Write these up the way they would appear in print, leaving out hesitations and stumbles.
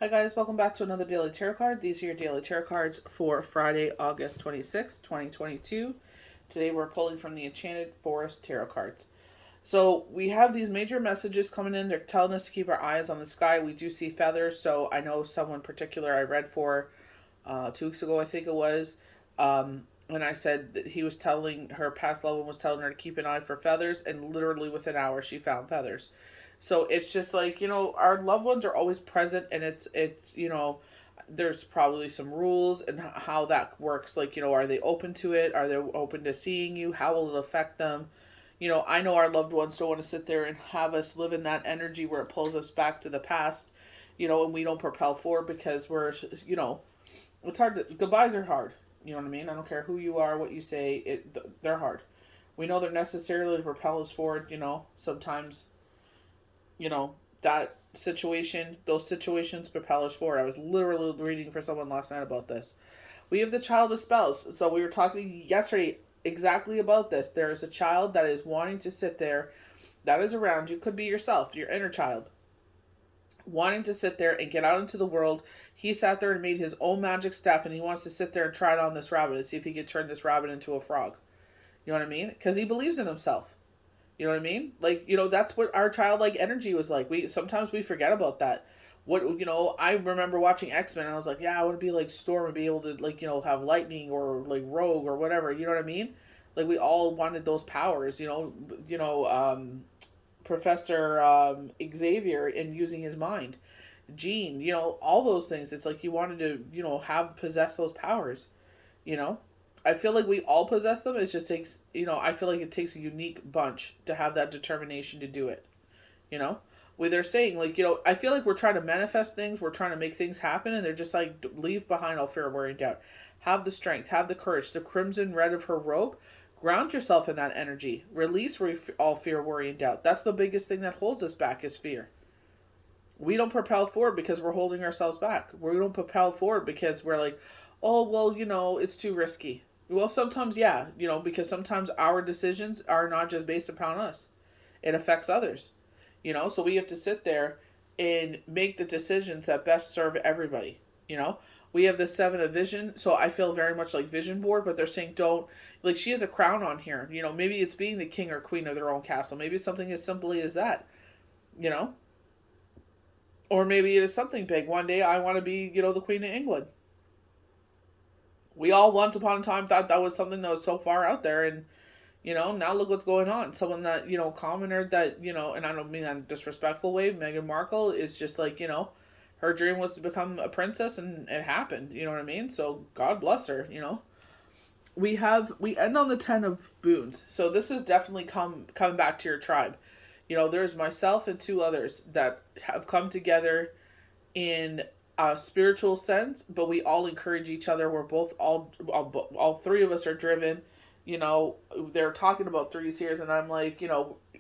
Hi guys, welcome back to another Daily Tarot card. These are your Daily Tarot cards for Friday, August 26th, 2022. Today we're pulling from the Enchanted Forest Tarot cards. So we have these major messages coming in. They're telling us to keep our eyes on the sky. We do see feathers, so I know someone particular I read for 2 weeks ago, I think it was. And I said that he was telling her past loved one was telling her to keep an eye for feathers, and literally within hours she found feathers. So it's just like, our loved ones are always present, and it's there's probably some rules and how that works. Like, are they open to it? Are they open to seeing you? How will it affect them? I know our loved ones don't want to sit there and have us live in that energy where it pulls us back to the past, and we don't propel forward because it's hard goodbyes are hard. You know what I mean? I don't care who you are, what you say, they're hard. We know they're necessarily to propel us forward, sometimes, that situation, those situations propel us forward. I was literally reading for someone last night about this. We have the child of spells. So we were talking yesterday exactly about this. There is a child that is wanting to sit there, that is around you, could be yourself, your inner child, wanting to sit there and get out into the world. He sat there and made his own magic stuff, and he wants to sit there and try it on this rabbit and see if he could turn this rabbit into a frog. You know what I mean? Because he believes in himself. You know what I mean? Like, that's what our childlike energy was like. We forget about that. I remember watching X-Men and I was like, yeah, I want to be like Storm and be able to, like, have lightning or like Rogue or whatever. You know what I mean? Like, we all wanted those powers, Professor Xavier and using his mind. Jean, all those things. It's like he wanted to, have possess those powers, you know? I feel like we all possess them. It just takes, I feel like it takes a unique bunch to have that determination to do it, you know? Where they're saying, like, I feel like we're trying to manifest things, we're trying to make things happen, and they're just like, leave behind all fear, worry, and doubt. Have the strength, have the courage. The crimson red of her robe, ground yourself in that energy. Release all fear, worry, and doubt. That's the biggest thing that holds us back is fear. We don't propel forward because we're holding ourselves back. We don't propel forward because we're like, oh, well, it's too risky. Well, sometimes, yeah, because sometimes our decisions are not just based upon us, it affects others, so we have to sit there and make the decisions that best serve everybody, you know. We have the seven of vision, so I feel very much like vision board, but they're saying don't, like, she has a crown on here, maybe it's being the king or queen of their own castle, maybe it's something as simply as that, you know, or maybe it is something big. One day I want to be, the Queen of England. We all once upon a time thought that was something that was so far out there, and now look what's going on. Someone that, commented that, and I don't mean that in a disrespectful way, Meghan Markle is just like, her dream was to become a princess, and it happened, you know what I mean? So God bless her. We end on the 10 of boons. So this is definitely coming back to your tribe. There's myself and two others that have come together in a spiritual sense, but we all encourage each other. We're both all three of us are driven. They're talking about 3 years, and I'm like,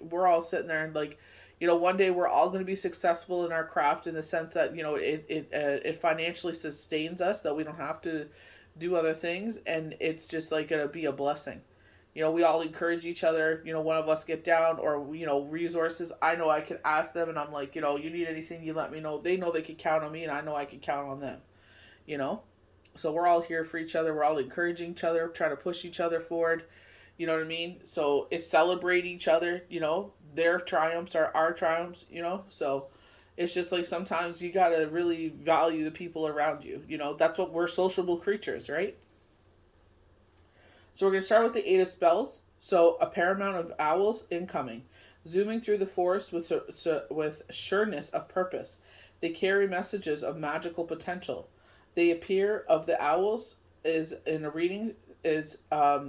we're all sitting there and like, one day we're all going to be successful in our craft in the sense that it financially sustains us, that we don't have to do other things, and it's just like going to be a blessing. We all encourage each other. One of us get down or, resources. I know I can ask them and I'm like, you need anything, you let me know. They know they can count on me and I know I can count on them, you know? So we're all here for each other. We're all encouraging each other, trying to push each other forward. You know what I mean? So it's celebrate each other, their triumphs are our triumphs, So it's just like sometimes you got to really value the people around you. That's what we're sociable creatures, right? So we're going to start with the 8 of spells. So a paramount of owls incoming, zooming through the forest with sureness of purpose. They carry messages of magical potential. They appear of the owls is in a reading is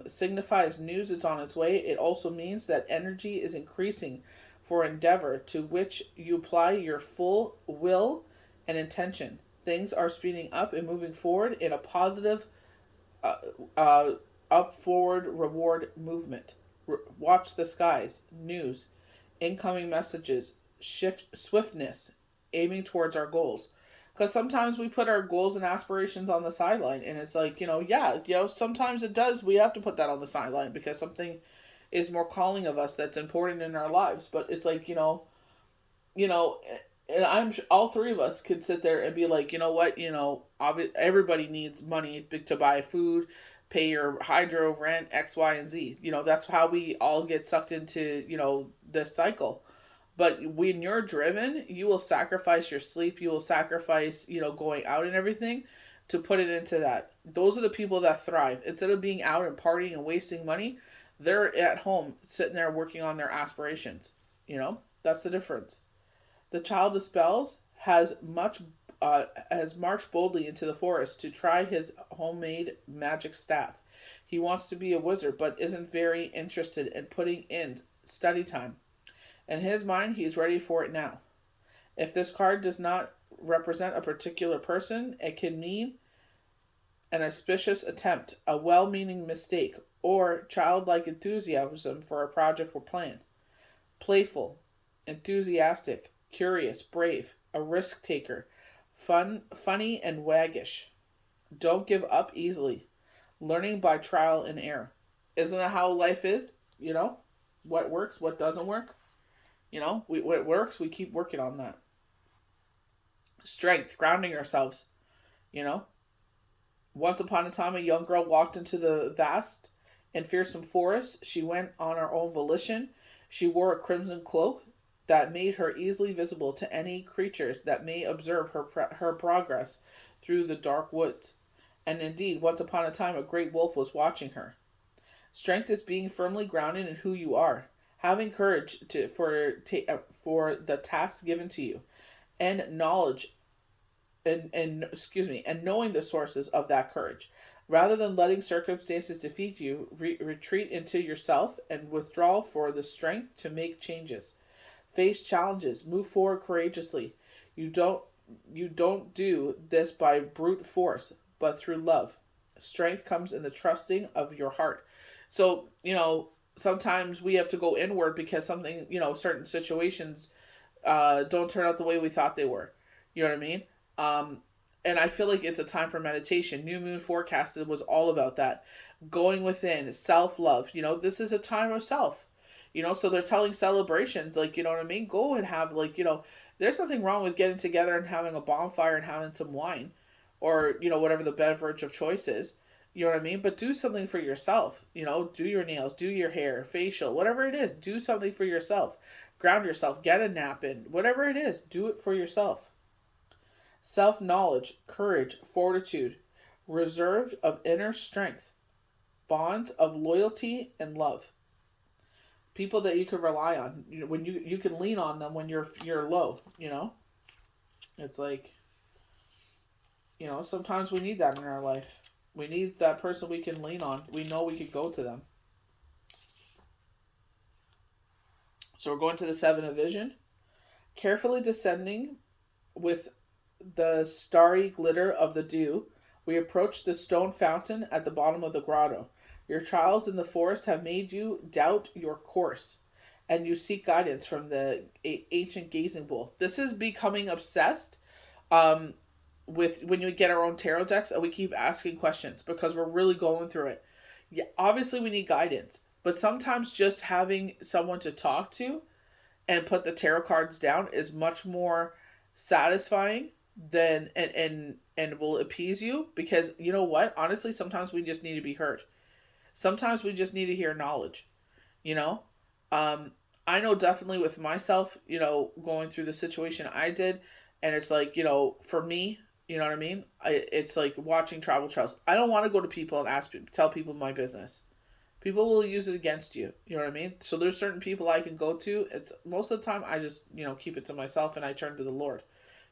signifies news is on its way. It also means that energy is increasing for endeavor to which you apply your full will and intention. Things are speeding up and moving forward in a positive uh, uh, up forward reward movement. Watch the skies. News. Incoming messages. Shift swiftness. Aiming towards our goals. Because sometimes we put our goals and aspirations on the sideline, and it's like, yeah, sometimes it does. We have to put that on the sideline because something is more calling of us that's important in our lives. But it's like, you know, and all three of us could sit there and be like, you know what, everybody needs money to buy food, pay your hydro, rent, X, Y, and Z. That's how we all get sucked into this cycle. But when you're driven, you will sacrifice your sleep. You will sacrifice going out and everything to put it into that. Those are the people that thrive. Instead of being out and partying and wasting money, they're at home sitting there working on their aspirations. That's the difference. The child of spells has marched boldly into the forest to try his homemade magic staff. He wants to be a wizard, but isn't very interested in putting in study time. In his mind, he's ready for it now. If this card does not represent a particular person, it can mean an auspicious attempt, a well meaning mistake, or childlike enthusiasm for a project or plan. Playful, enthusiastic, curious, brave, a risk taker, funny, and waggish. Don't give up easily. Learning by trial and error. Isn't that how life is? What works, what doesn't work? What works, we keep working on that. Strength, grounding ourselves. Once upon a time, a young girl walked into the vast and fearsome forest. She went on her own volition. She wore a crimson cloak that made her easily visible to any creatures that may observe her progress through the dark woods. And indeed, once upon a time, a great wolf was watching her. Strength is being firmly grounded in who you are, having courage for the task given to you, and knowledge and knowing the sources of that courage. Rather than letting circumstances defeat you, retreat into yourself and withdraw for the strength to make changes. Face challenges, move forward courageously. You don't do this by brute force, but through love. Strength comes in the trusting of your heart. So, sometimes we have to go inward because something, certain situations don't turn out the way we thought they were. You know what I mean? And I feel like it's a time for meditation. New Moon Forecasted was all about that. Going within, self-love. This is a time of self. So they're telling celebrations, like, you know what I mean? Go and have, like, there's nothing wrong with getting together and having a bonfire and having some wine. Or, whatever the beverage of choice is. You know what I mean? But do something for yourself. Do your nails, do your hair, facial, whatever it is. Do something for yourself. Ground yourself, get a nap in. Whatever it is, do it for yourself. Self-knowledge, courage, fortitude, reserve of inner strength, bonds of loyalty and love. People that you can rely on, when you can lean on them when you're low. It's like, sometimes we need that in our life. We need that person we can lean on. We know we could go to them. So we're going to the Seven of Vision. Carefully descending with the starry glitter of the dew, we approach the stone fountain at the bottom of the grotto. Your trials in the forest have made you doubt your course, and you seek guidance from the ancient gazing bowl. This is becoming obsessed with when you get our own tarot decks and we keep asking questions because we're really going through it. Yeah, obviously we need guidance, but sometimes just having someone to talk to and put the tarot cards down is much more satisfying than and will appease you, because you know what, honestly, sometimes we just need to be heard. Sometimes we just need to hear knowledge. I know definitely with myself, going through the situation I did, and it's like, for me, you know what I mean, it's like watching travel trails. I don't want to go to people and tell people my business. People will use it against you. You know what I mean? So there's certain people I can go to. It's most of the time I just, keep it to myself and I turn to the Lord.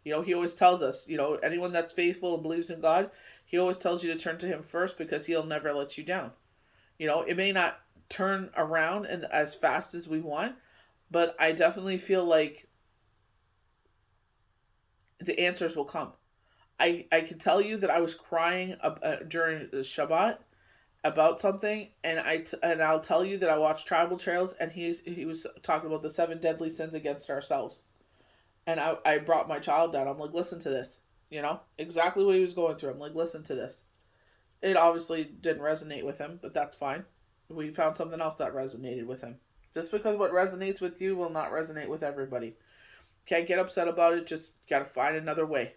He always tells us, anyone that's faithful and believes in God, he always tells you to turn to him first because he'll never let you down. It may not turn around and as fast as we want, but I definitely feel like the answers will come. I can tell you that I was crying during the Shabbat about something, and I'll tell you that I watched Tribal Trails, and he was talking about the 7 deadly sins against ourselves. And I brought my child down. I'm like, listen to this. Exactly what he was going through. I'm like, listen to this. It obviously didn't resonate with him, but that's fine. We found something else that resonated with him. Just because what resonates with you will not resonate with everybody. Can't get upset about it. Just got to find another way.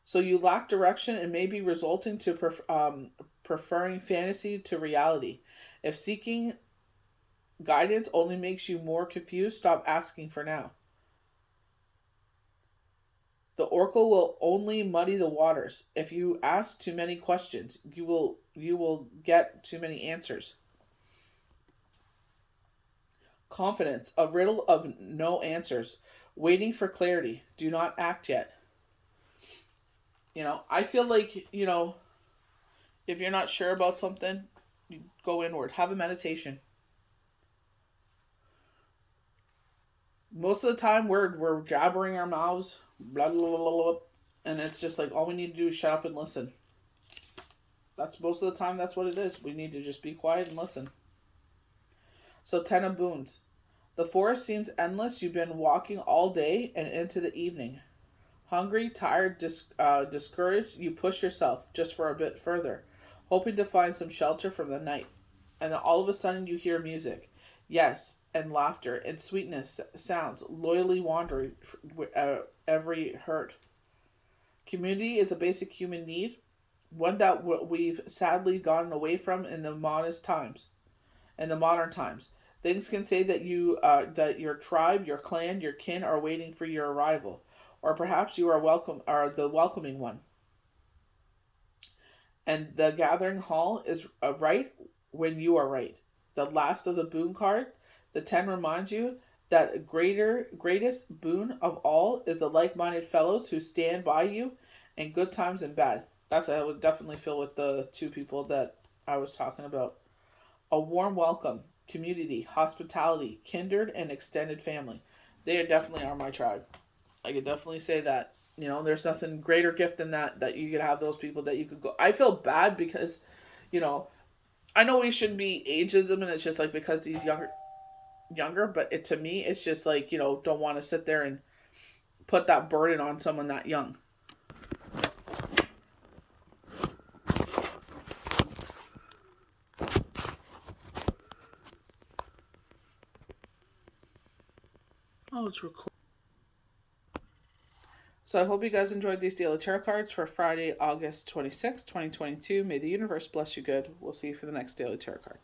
So you lack direction and may be resulting to preferring fantasy to reality. If seeking guidance only makes you more confused, stop asking for now. The oracle will only muddy the waters. If you ask too many questions, you will get too many answers. Confidence, a riddle of no answers, waiting for clarity. Do not act yet. I feel like, if you're not sure about something, you go inward. Have a meditation. Most of the time, we're jabbering our mouths, blah, blah, blah, blah, blah, and it's just like all we need to do is shut up and listen. That's most of the time, that's what it is. We need to just be quiet and listen. So, 10 of boons. The forest seems endless. You've been walking all day and into the evening. Hungry, tired, discouraged, you push yourself just for a bit further, hoping to find some shelter from the night. And then all of a sudden you hear music. Yes, and laughter and sweetness sounds loyally wandering every hurt. Community is a basic human need, one that we've sadly gotten away from in the modest times. In the modern times, things can say that your tribe, your clan, your kin are waiting for your arrival, or perhaps you are the welcoming one. And the gathering hall is right when you are right. The last of the boon card, the 10 reminds you that greatest boon of all is the like-minded fellows who stand by you in good times and bad. That's I would definitely feel with the two people that I was talking about. A warm welcome, community, hospitality, kindred, and extended family. They definitely are my tribe. I could definitely say that. There's nothing greater gift than that you could have those people that you could go. I feel bad because, you know, I know we shouldn't be ageism, and it's just like because these younger, but to me, it's just like don't want to sit there and put that burden on someone that young. Oh, it's recording. So I hope you guys enjoyed these daily tarot cards for Friday, August 26th, 2022. May the universe bless you good. We'll see you for the next daily tarot card.